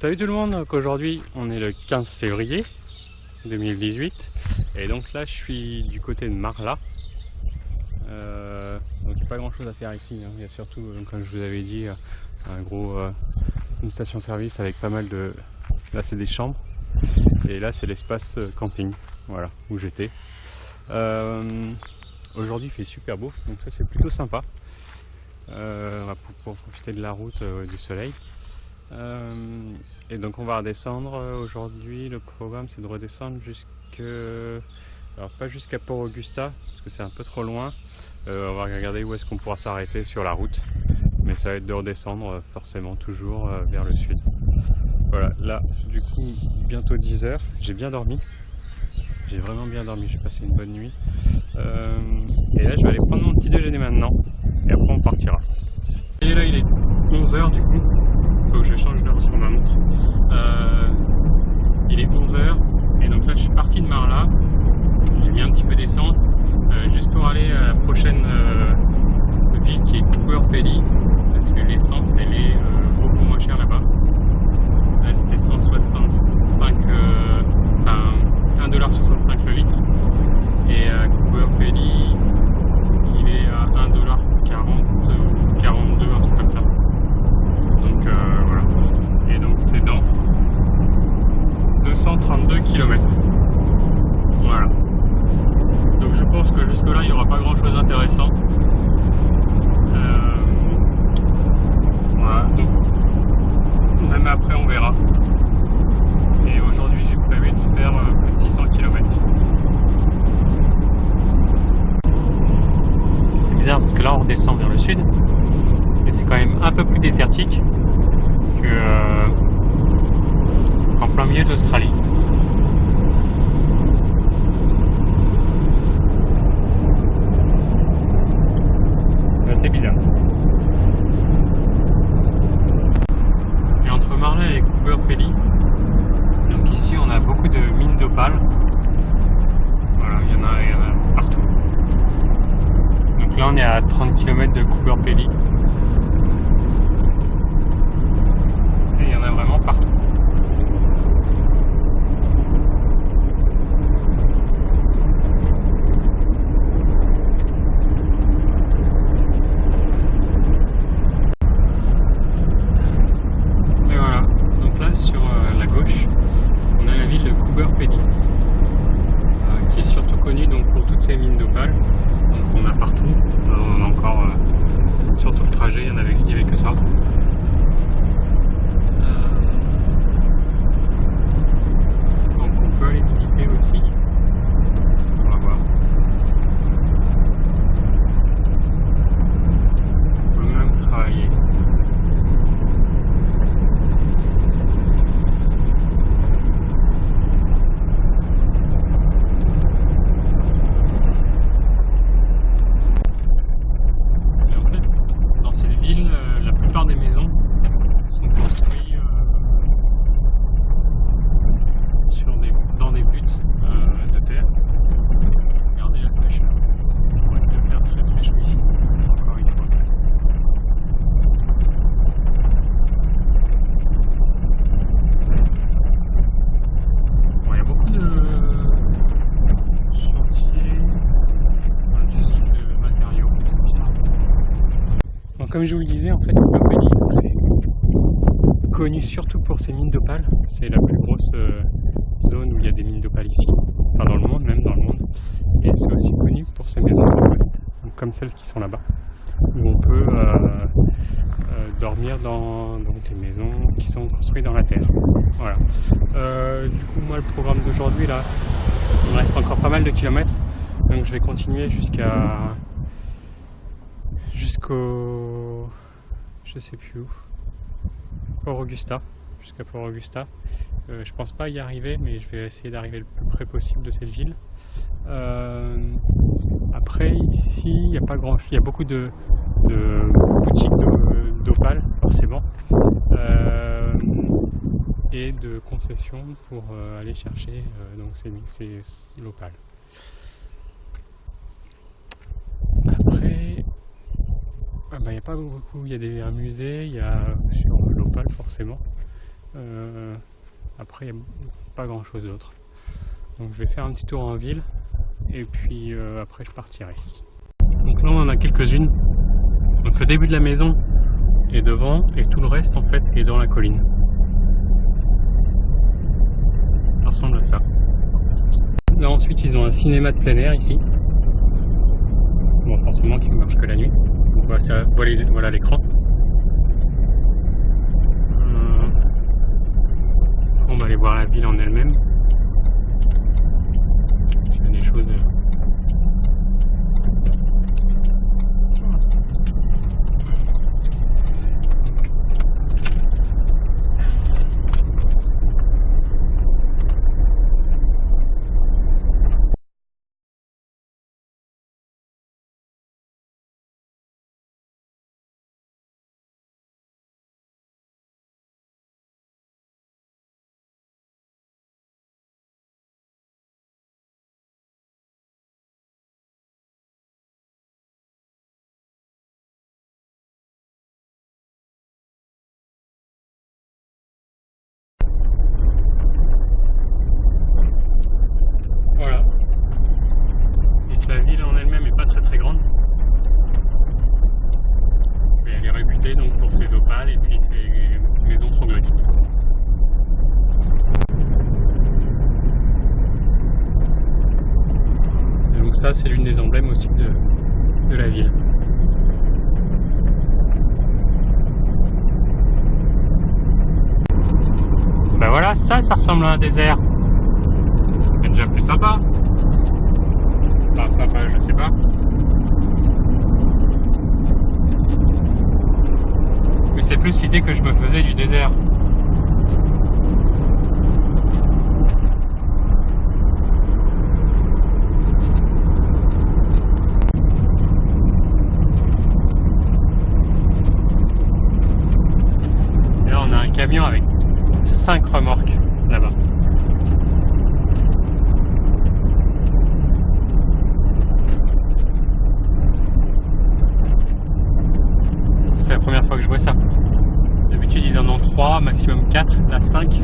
Salut tout le monde, qu'aujourd'hui on est le 15 février 2018 et donc là je suis du côté de Marla. Donc il n'y a pas grand chose à faire ici, hein. Il y a surtout, comme je vous avais dit, une station-service avec pas mal de... Là c'est des chambres et là c'est l'espace camping, voilà, où j'étais. Aujourd'hui il fait super beau, donc ça c'est plutôt sympa. On va pouvoir profiter de la route, du soleil. Et donc on va redescendre. Aujourd'hui le programme c'est de redescendre alors pas jusqu'à Port-Augusta parce que c'est un peu trop loin. On va regarder où est-ce qu'on pourra s'arrêter sur la route, mais ça va être de redescendre forcément toujours vers le sud. Voilà, là du coup bientôt 10 h, j'ai bien dormi, j'ai vraiment bien dormi, j'ai passé une bonne nuit. Et là je vais aller prendre mon petit déjeuner maintenant et après on partira. Et là il est 11 h du coup. Faut que je change d'heure sur ma montre. Il est 11 h et donc là je suis parti de Marla. J'ai mis un petit peu d'essence juste pour aller à la prochaine ville qui est Cooper Pedy, parce que l'essence elle est beaucoup moins chère là-bas. Là c'était 1,65 $1,65 le litre, et à Cooper Pedy il est à 1,40 $ ou 42, un truc comme ça. Donc voilà, et donc c'est dans 232 km. Voilà, donc je pense que jusque là il n'y aura pas grand chose d'intéressant. Voilà, donc même après on verra. Et aujourd'hui j'ai prévu de faire plus de 600 km. C'est bizarre parce que là on redescend vers le sud et c'est quand même un peu plus désertique qu'en plein milieu de l'Australie. C'est bizarre. Et entre Marla et Cooper Pedy, donc ici on a beaucoup de mines d'opale. Voilà, il y en a partout. Donc là on est à 30 km de Cooper Pedy. Et il y en a vraiment partout. Et voilà, donc là sur la gauche, on a la ville de Cooper Pedy, qui est surtout connue donc pour toutes ces mines d'opale. Donc on a partout, on a encore sur tout le trajet, il n'y avait que ça. Donc on peut aller visiter aussi. On va voir. On peut même travailler. Et en fait, dans cette ville, la plupart des maisons sont construites dans des buttes de terre. Regardez la fraîcheur. Il pourrait te faire très très chaud ici, encore une fois. Bon, il y a beaucoup de chantiers, d'usines de matériaux, tout ça. Donc, comme je vous le disais, en fait, Cooper Pedy, c'est connu surtout pour ses mines d'opale. C'est la plus grosse zone où il y a des mines d'opale ici, enfin dans le monde, même dans le monde. Et c'est aussi connu pour ses maisons de retraite, comme celles qui sont là-bas, où on peut dormir dans des maisons qui sont construites dans la terre. Voilà. Du coup, moi, le programme d'aujourd'hui, là, il me reste encore pas mal de kilomètres, donc je vais continuer jusqu'au, je sais plus où, Port-Augusta, jusqu'à Port-Augusta. Je pense pas y arriver, mais je vais essayer d'arriver le plus près possible de cette ville. Après ici, il n'y a pas grand chose, il y a beaucoup de boutiques d'opale forcément, et de concessions pour aller chercher donc c'est l'opale. Après, il n'y a pas beaucoup, il y a un musée, il y a sur l'opale forcément, Après, il n'y a pas grand chose d'autre. Donc je vais faire un petit tour en ville et puis après je partirai. Donc là on en a quelques-unes. Donc le début de la maison est devant et tout le reste en fait est dans la colline. Ça ressemble à ça. Là ensuite ils ont un cinéma de plein air ici. Bon forcément qui ne marche que la nuit. Donc voilà l'écran. On va aller voir la ville en elle-même. Il y a des choses. Voilà. Et la ville en elle-même est pas très grande. Mais elle est réputée donc pour ses opales et puis ses maisons troglodytes. Et donc ça c'est l'une des emblèmes aussi de la ville. Ben voilà, ça ressemble à un désert. C'est déjà plus sympa. Enfin sympa, je sais pas. Mais c'est plus l'idée que je me faisais du désert. Et là on a un camion avec 5 remorques là-bas. C'est la première fois que je vois ça. D'habitude ils en ont 3, maximum 4, là 5.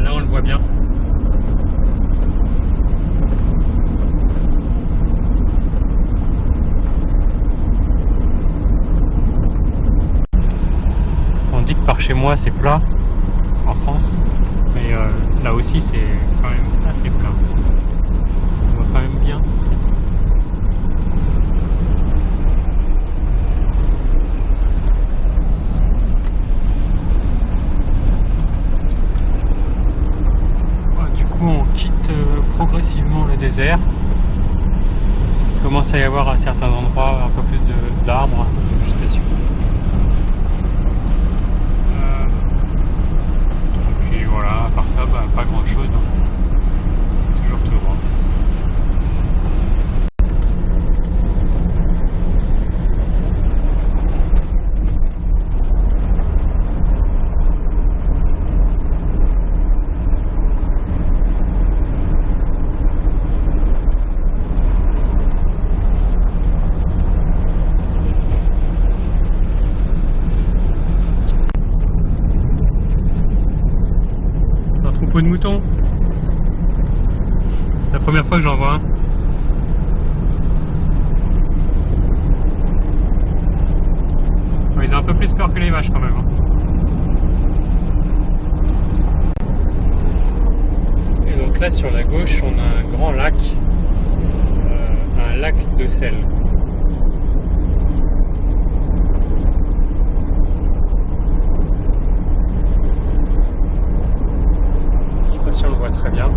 Là on le voit bien. On dit que par chez moi c'est plat en France, mais là aussi c'est quand même assez plat. On voit quand même bien. Du coup on quitte progressivement le désert. Il commence à y avoir à certains endroits un peu plus d'arbres, de végétation. Puis voilà, à part ça, pas grand chose. C'est toujours tout droit. Troupeau de moutons. C'est la première fois que j'en vois un. Ils ont un peu plus peur que les vaches quand même. Et donc là sur la gauche on a un grand lac. Un lac de sel. Si on le voit très bien.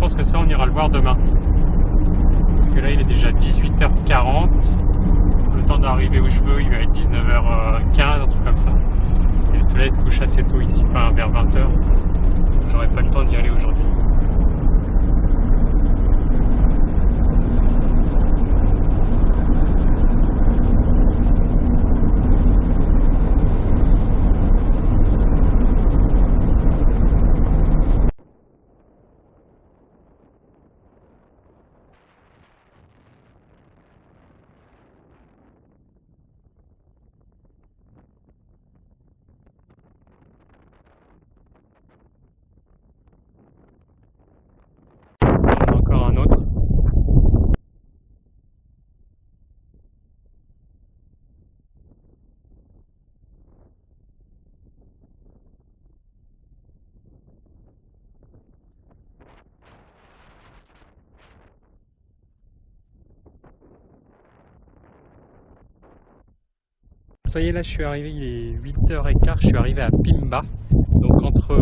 pense que ça on ira le voir demain. Parce que là il est déjà 18h40. Le temps d'arriver où je veux, il va être 19h15, un truc comme ça. Et le soleil se couche assez tôt ici, enfin vers 20h. J'aurai pas le temps d'y aller aujourd'hui. Encore un autre. Ça y est, là je suis arrivé, il est 8h15, je suis arrivé à Pimba, donc entre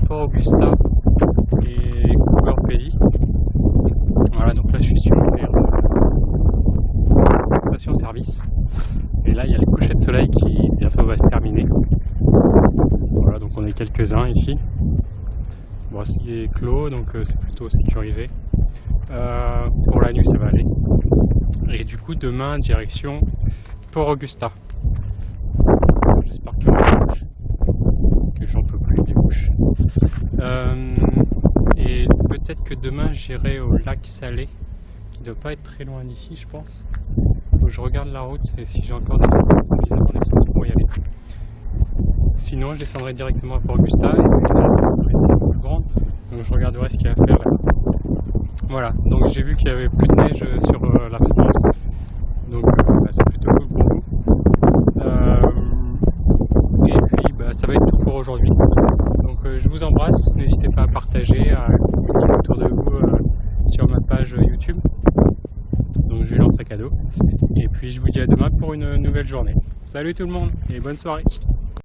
Port Augusta et Coober Pedy. Voilà, donc là je suis sur une station-service. Et là il y a le coucher de soleil qui bientôt va se terminer. Voilà, donc on est quelques-uns ici. Bon, il est clos, donc c'est plutôt sécurisé. Pour la nuit ça va aller. Et du coup demain direction Port Augusta. J'espère que j'en peux plus des bouches. Et peut-être que demain j'irai au lac Salé, qui ne doit pas être très loin d'ici, je pense. Faut que je regarde la route et si j'ai encore suffisamment d'essence pour y aller. Sinon je descendrai directement à Port Augusta et puis la route serait un peu plus grande, donc je regarderai ce qu'il y a à faire là. Voilà, donc j'ai vu qu'il y avait plus de neige sur la France, donc c'est plutôt cool pour vous. Et puis ça va être tout pour aujourd'hui. Donc je vous embrasse, n'hésitez pas à partager, à communiquer autour de vous sur ma page YouTube. Donc Julien Sac à dos. Et puis je vous dis à demain pour une nouvelle journée. Salut tout le monde et bonne soirée.